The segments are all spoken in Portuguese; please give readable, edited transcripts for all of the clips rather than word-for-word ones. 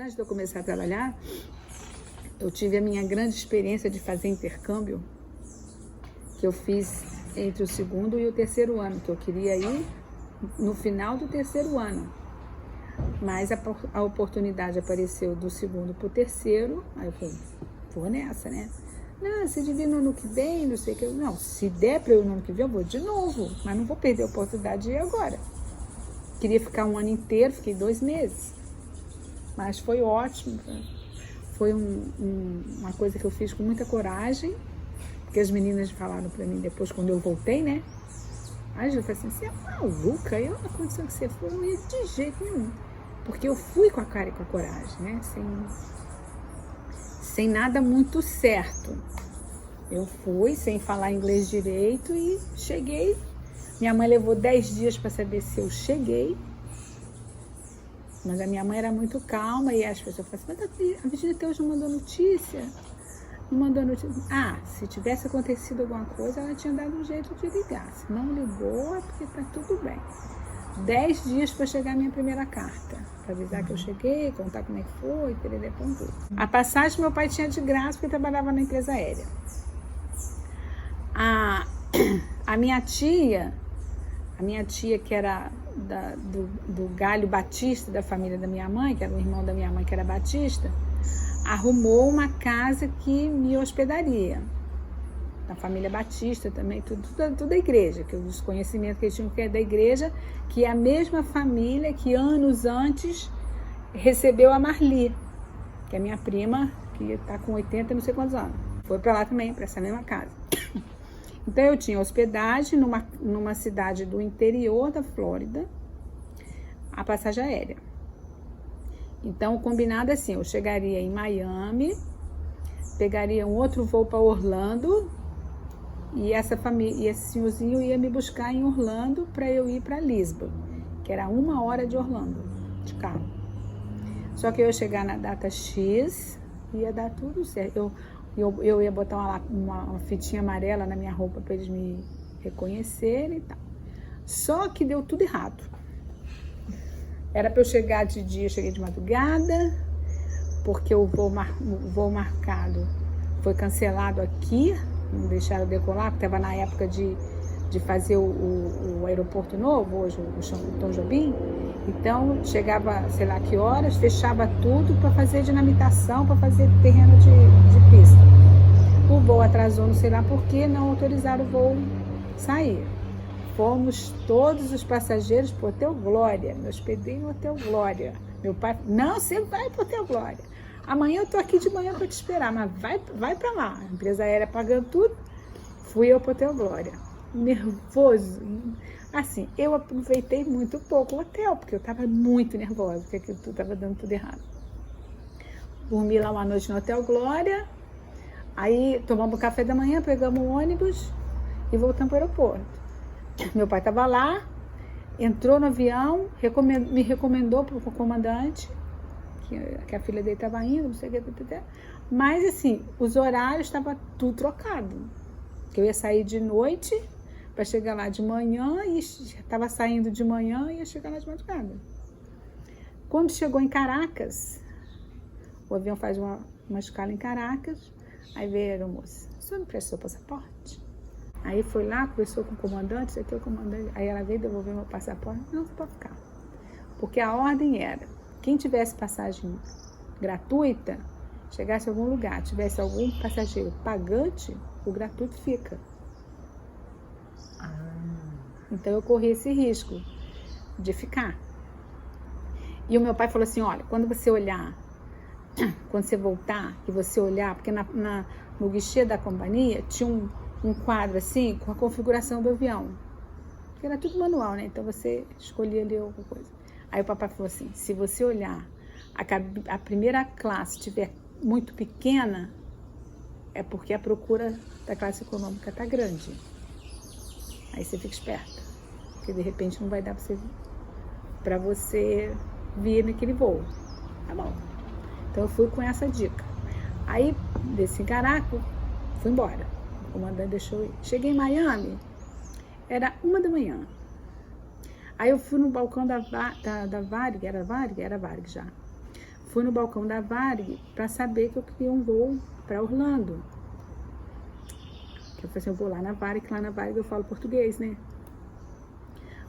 antes de eu começar a trabalhar, eu tive a minha grande experiência de fazer intercâmbio, que eu fiz entre o segundo e o terceiro ano, que eu queria ir no final do terceiro ano. Mas a oportunidade apareceu do segundo para o terceiro, aí eu falei, vou nessa, né? Não, se devia no ano que vem, não sei o que. Não, se der para eu no ano que vem, eu vou de novo, mas não vou perder a oportunidade de ir agora. Queria ficar um ano inteiro, fiquei 2 meses. Mas foi ótimo, foi uma coisa que eu fiz com muita coragem, porque as meninas falaram para mim depois, quando eu voltei, né? Aí eu falei assim, você é maluca? Eu não condição que você foi, não ia de jeito nenhum. Porque eu fui com a cara e com a coragem, né? Sem nada muito certo. Eu fui sem falar inglês direito e cheguei. Minha mãe levou 10 dias para saber se eu cheguei. Mas a minha mãe era muito calma e as pessoas falaram assim, mas a Virginia até hoje não mandou notícia. Não mandou notícia. Ah, se tivesse acontecido alguma coisa, ela tinha dado um jeito de ligar. Se não ligou, é porque tá tudo bem. 10 dias para chegar a minha primeira carta. Para avisar que eu cheguei, contar como é que foi, tudo. A passagem meu pai tinha de graça porque trabalhava na empresa aérea. A minha tia que era do Galho Batista, da família da minha mãe, que era o irmão da minha mãe que era Batista, arrumou uma casa que me hospedaria. Da família Batista também, tudo da igreja, que os conhecimentos que eles tinham que é da igreja, que é a mesma família que anos antes recebeu a Marli, que é minha prima, que está com 80 não sei quantos anos. Foi para lá também, para essa mesma casa. Então eu tinha hospedagem numa cidade do interior da Flórida, a passagem aérea. Então o combinado é assim, eu chegaria em Miami, pegaria um outro voo para Orlando, e essa família, e esse senhorzinho ia me buscar em Orlando para eu ir para Lisbon, que era 1 hora de Orlando, de carro. Só que eu ia chegar na data X, ia dar tudo certo. Eu ia botar uma fitinha amarela na minha roupa para eles me reconhecerem e tal. Só que deu tudo errado. Era para eu chegar de dia, eu cheguei de madrugada, porque o voo marcado foi cancelado aqui, não deixaram decolar, porque estava na época de fazer o aeroporto novo, hoje o Tom Jobim. Então, chegava, sei lá que horas, fechava tudo para fazer dinamitação, para fazer terreno de pista. O voo atrasou, não sei lá por que, não autorizaram o voo sair. Fomos todos os passageiros para o Hotel Glória, me hospedei no Hotel Glória. Meu pai, não, você vai para o Hotel Glória. Amanhã eu tô aqui de manhã para te esperar, mas vai para lá. A empresa aérea pagando tudo. Fui eu para o Hotel Glória. Nervoso. Assim, eu aproveitei muito pouco o hotel, porque eu estava muito nervosa, porque aquilo tudo estava dando tudo errado. Dormi lá uma noite no Hotel Glória, aí tomamos café da manhã, pegamos um ônibus e voltamos para o aeroporto. Meu pai estava lá, entrou no avião, me recomendou para o comandante, que a filha dele estava indo, não sei o que, mas assim, os horários estavam tudo trocado, que eu ia sair de noite para chegar lá de manhã, e estava saindo de manhã e ia chegar lá de madrugada. Quando chegou em Caracas, o avião faz uma escala em Caracas, aí veio a aeromoça, o senhor não prestou passaporte? Aí foi lá, conversou com o comandante, esse aqui é o comandante, aí ela veio devolver meu passaporte, não, você pode ficar. Porque a ordem era, quem tivesse passagem gratuita, chegasse a algum lugar, tivesse algum passageiro pagante, o gratuito fica. Então eu corri esse risco de ficar. E o meu pai falou assim, olha, quando você olhar, quando você voltar, que você olhar, porque no guichê da companhia tinha um quadro assim, com a configuração do avião. Porque era tudo manual, né? Então você escolhia ali alguma coisa. Aí o papai falou assim, se você olhar, a primeira classe estiver muito pequena, é porque a procura da classe econômica está grande. Aí você fica esperta, porque de repente não vai dar para você vir naquele voo. Tá bom. Então eu fui com essa dica. Aí desci em Caracas, fui embora. O comandante deixou eu ir. Cheguei em Miami, era 1 da manhã. Aí eu fui no balcão da Varig, era Varig já. fui no balcão da Varig para saber que eu queria um voo para Orlando. Eu falei assim, eu vou lá na Varig, que lá na Varig eu falo português, né?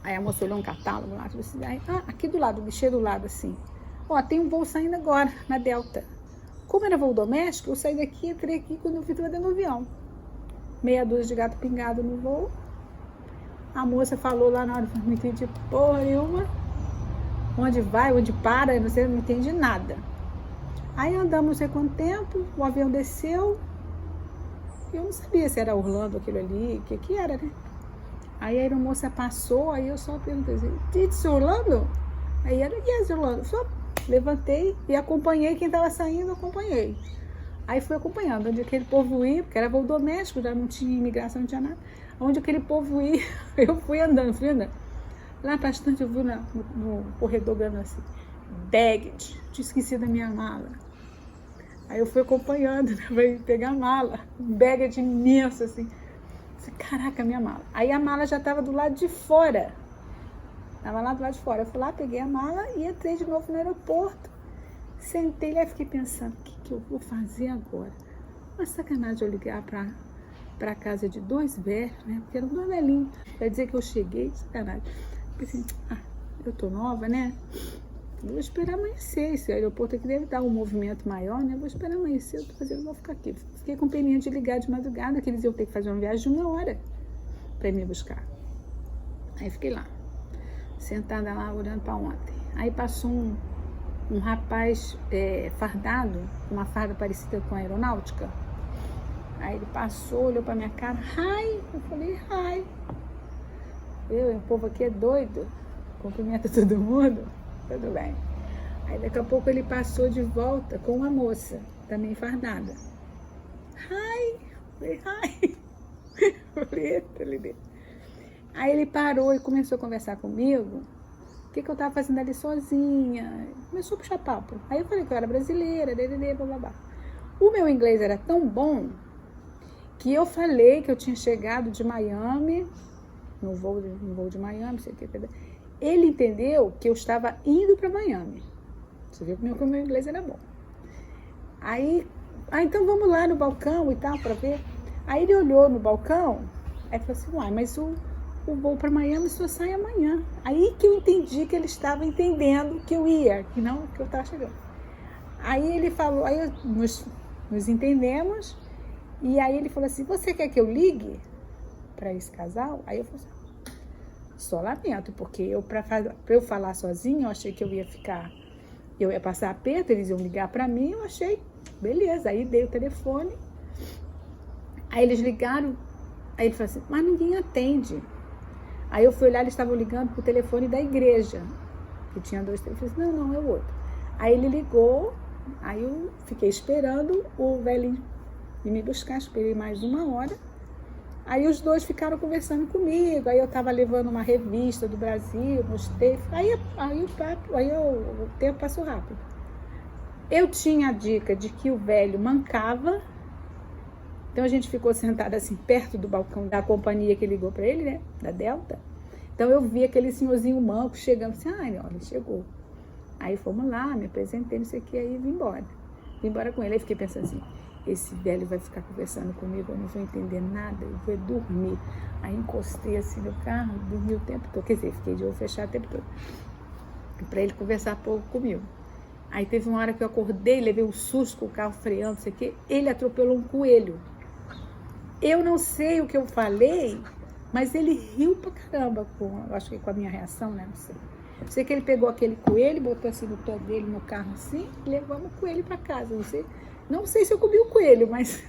Aí a moça olhou um catálogo lá, tipo assim, aqui do lado, bichê do lado assim. Ó, tem um voo saindo agora, na Delta. Como era voo doméstico, eu saí daqui, entrei aqui, quando eu vi, estava dentro do avião. Meia dúzia de gato pingado no voo. A moça falou lá na hora, eu não entendi porra nenhuma. Onde vai, onde para, eu não entendi nada. Aí andamos não sei quanto tempo, o avião desceu. Eu não sabia se era Orlando aquilo ali, o que era, né? Aí a aeromoça passou, aí eu só perguntei assim, it's Orlando? Aí era, yes, Orlando. Só levantei e acompanhei quem estava saindo, acompanhei. Aí fui acompanhando, onde aquele povo ia, porque era voo doméstico, já não tinha imigração, não tinha nada. Onde aquele povo ia, eu fui andando. Lá bastante eu vi no corredor vendo assim, baggage, tinha esquecido a minha mala. Aí eu fui acompanhando, né, pra pegar a mala, um baggage imenso assim. Caraca, minha mala. Aí a mala já estava do lado de fora. Estava lá do lado de fora. Eu fui lá, peguei a mala e entrei de novo no aeroporto. Sentei lá e fiquei pensando, o que eu vou fazer agora? Uma sacanagem eu ligar para casa de dois velhos, né? Porque eram dois velhinhos. Vai dizer que eu cheguei, sacanagem. Pensei, eu tô nova, né? Vou esperar amanhecer. Esse aeroporto aqui deve dar um movimento maior, né? Vou esperar amanhecer, vou ficar aqui. Fiquei com peninha de ligar de madrugada, que eles iam ter que fazer uma viagem de 1 hora para me buscar. Aí fiquei lá, sentada lá, olhando para ontem. Aí passou um rapaz fardado, uma farda parecida com a aeronáutica. Aí ele passou, olhou para minha cara, hi! Eu falei, hi! O povo aqui é doido, cumprimenta todo mundo. Tudo bem. Aí daqui a pouco ele passou de volta com uma moça, também fardada. Hi! Aí ele parou e começou a conversar comigo. O que eu tava fazendo ali sozinha. Começou a puxar papo. Aí eu falei que eu era brasileira, blá, blá, blá. O meu inglês era tão bom que eu falei que eu tinha chegado de Miami, no voo de Miami, não sei o que. Ele entendeu que eu estava indo para Miami. Você viu como o meu inglês era bom. Aí, então vamos lá no balcão e tal, para ver. Aí ele olhou no balcão, aí falou assim, mas o voo para Miami só sai amanhã. Aí que eu entendi que ele estava entendendo que eu ia, que não que eu estava chegando. Aí ele falou, aí nos entendemos, e aí ele falou assim, você quer que eu ligue para esse casal? Aí eu falei assim, só lamento, porque para eu falar sozinho, eu achei que eu ia passar aperto, eles iam ligar para mim, eu achei, beleza, aí dei o telefone, aí eles ligaram, aí ele falou assim, mas ninguém atende. Aí eu fui olhar, eles estavam ligando pro telefone da igreja, que tinha 2 telefones, não, é o outro. Aí ele ligou, aí eu fiquei esperando o velhinho ir me buscar, esperei mais 1 hora. Aí os dois ficaram conversando comigo, aí eu tava levando uma revista do Brasil, mostrei, aí o tempo passou rápido. Eu tinha a dica de que o velho mancava, então a gente ficou sentada assim, perto do balcão da companhia que ligou para ele, né, da Delta. Então eu vi aquele senhorzinho manco chegando assim, olha, ele chegou. Aí fomos lá, me apresentei, não sei o que, aí vim embora. Vim embora com ele, aí fiquei pensando assim, esse velho vai ficar conversando comigo, eu não vou entender nada, eu vou dormir. Aí encostei assim no carro, dormi o tempo todo, quer dizer, fiquei de olho fechado o tempo todo, para ele conversar pouco comigo. Aí teve uma hora que eu acordei, levei um susto com o carro freando, não sei o que, ele atropelou um coelho. Eu não sei o que eu falei, mas ele riu pra caramba, eu acho que com a minha reação, né, não sei. Eu sei que ele pegou aquele coelho, botou assim no pé dele, no carro assim, e levamos o coelho para casa, não sei se eu comi o coelho, mas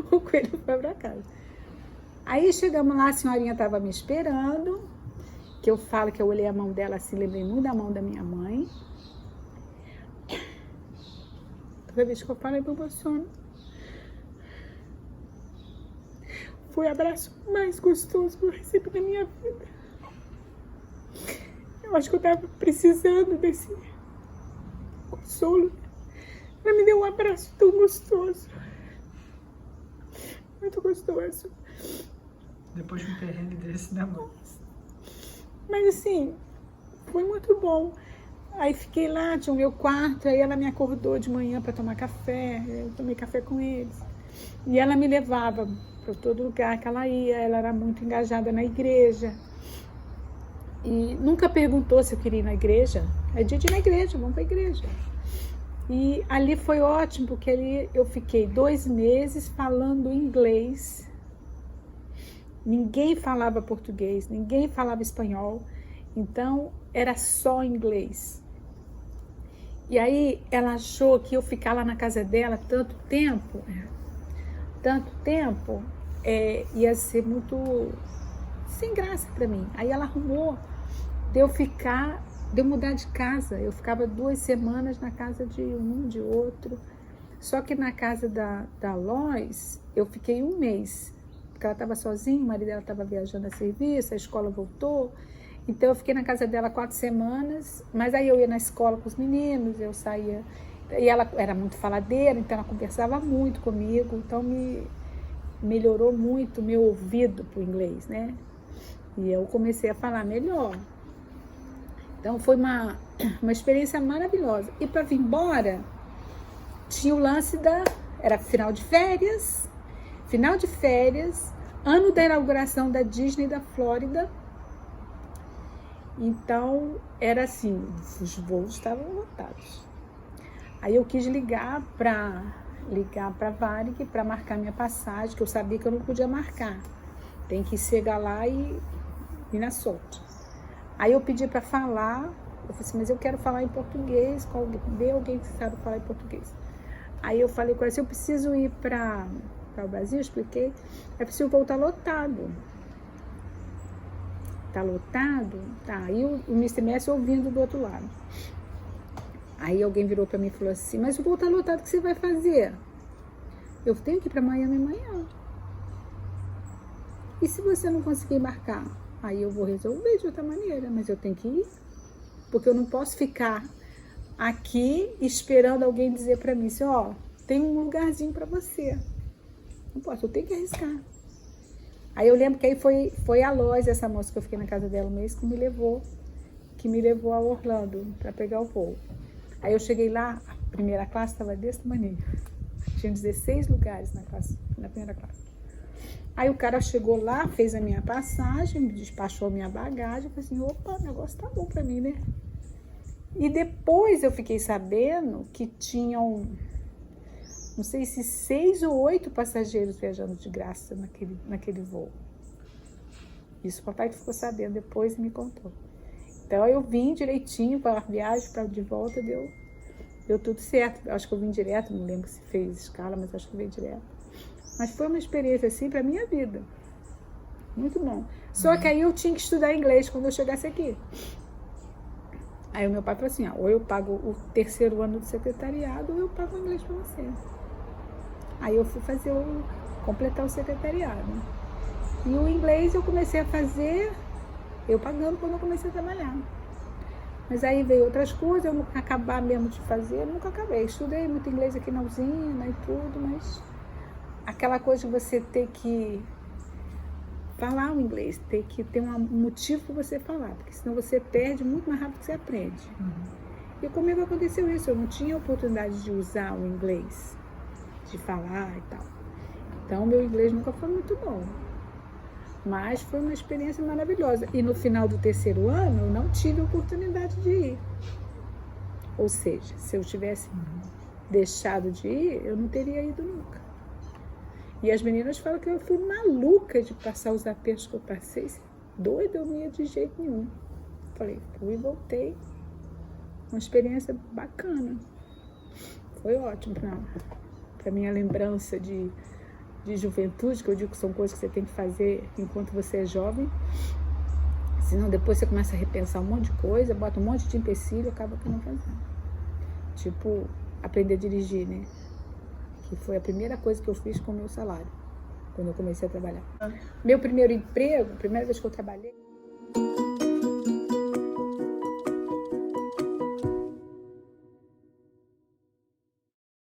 o coelho foi para casa. Aí chegamos lá, a senhorinha estava me esperando, que eu falo que eu olhei a mão dela assim, lembrei muito da mão da minha mãe. Toda vez que eu falo, eu me emociono. Foi o abraço mais gostoso que eu recebi na minha vida. Eu acho que eu estava precisando desse consolo. Ela me deu um abraço tão gostoso. Muito gostoso. Depois de um perrengue desse, né, mãe? Mas assim, foi muito bom. Aí fiquei lá, tinha o meu quarto, aí ela me acordou de manhã para tomar café, eu tomei café com eles. E ela me levava para todo lugar que ela ia, ela era muito engajada na igreja. E nunca perguntou se eu queria ir na igreja. É dia de ir na igreja, vamos para a igreja. E ali foi ótimo, porque ali eu fiquei 2 meses falando inglês. Ninguém falava português, ninguém falava espanhol. Então, era só inglês. E aí, ela achou que eu ficar lá na casa dela tanto tempo, ia ser muito sem graça para mim. Aí ela arrumou de eu mudar de casa. Eu ficava 2 semanas na casa de um, de outro. Só que na casa da Lois, eu fiquei 1 mês. Porque ela estava sozinha, o marido dela estava viajando a serviço, a escola voltou. Então eu fiquei na casa dela 4 semanas, mas aí eu ia na escola com os meninos, eu saía. E ela era muito faladeira, então ela conversava muito comigo, então melhorou muito o meu ouvido para o inglês, né? E eu comecei a falar melhor. Então foi uma experiência maravilhosa. E para vir embora, tinha o lance era final de férias, ano da inauguração da Disney da Flórida. Então, era assim, os voos estavam lotados. Aí eu quis ligar para Varig para marcar minha passagem, que eu sabia que eu não podia marcar. Tem que chegar lá e ir na sorte. Aí eu pedi para falar, eu falei assim, mas eu quero falar em português, vê alguém que sabe falar em português. Aí eu falei com ela, se eu preciso ir para o Brasil, eu expliquei, é preciso voltar lotado. Tá lotado? Tá. Aí o Mr. Messi ouvindo do outro lado. Aí alguém virou para mim e falou assim, mas o voo tá lotado, o que você vai fazer? Eu tenho que ir para Miami amanhã. E se você não conseguir marcar? Aí eu vou resolver de outra maneira, mas eu tenho que ir. Porque eu não posso ficar aqui esperando alguém dizer para mim assim, ó, tem um lugarzinho para você. Não posso, eu tenho que arriscar. Aí eu lembro que aí foi a Lois, essa moça que eu fiquei na casa dela um mês, que me levou a Orlando para pegar o voo. Aí eu cheguei lá, a primeira classe estava desse tamanho. Tinha 16 lugares na primeira classe. Aí o cara chegou lá, fez a minha passagem, me despachou a minha bagagem, eu falei assim, opa, o negócio tá bom para mim, né? E depois eu fiquei sabendo que tinham, não sei se 6 ou 8 passageiros viajando de graça naquele voo. Isso o papai ficou sabendo depois e me contou. Então eu vim direitinho para a viagem, de volta, deu tudo certo. Eu acho que eu vim direto, não lembro se fez escala, mas acho que veio direto. Mas foi uma experiência assim para minha vida. Muito bom. Só que aí eu tinha que estudar inglês quando eu chegasse aqui. Aí o meu pai falou assim, ou eu pago o 3º ano do secretariado, ou eu pago o inglês para você. Aí eu fui completar o secretariado. E o inglês eu comecei a fazer, eu pagando quando eu comecei a trabalhar. Mas aí veio outras coisas, eu não acabar mesmo de fazer, eu nunca acabei. Estudei muito inglês aqui na usina e tudo, mas aquela coisa de você ter que falar o inglês, ter que ter um motivo para você falar, porque senão você perde muito mais rápido que você aprende. E comigo aconteceu isso, eu não tinha oportunidade de usar o inglês, de falar e tal. Então, meu inglês nunca foi muito bom. Mas foi uma experiência maravilhosa. E no final do 3º ano, eu não tive oportunidade de ir. Ou seja, se eu tivesse deixado de ir, eu não teria ido nunca. E as meninas falam que eu fui maluca de passar os apertos que eu passei. Doida, eu não ia de jeito nenhum. Falei, fui e voltei. Uma experiência bacana. Foi ótimo para minha lembrança de juventude, que eu digo que são coisas que você tem que fazer enquanto você é jovem. Senão depois você começa a repensar um monte de coisa, bota um monte de empecilho e acaba que não fazendo. Tipo, aprender a dirigir, né? Que foi a primeira coisa que eu fiz com o meu salário, quando eu comecei a trabalhar. Meu primeiro emprego, a primeira vez que eu trabalhei...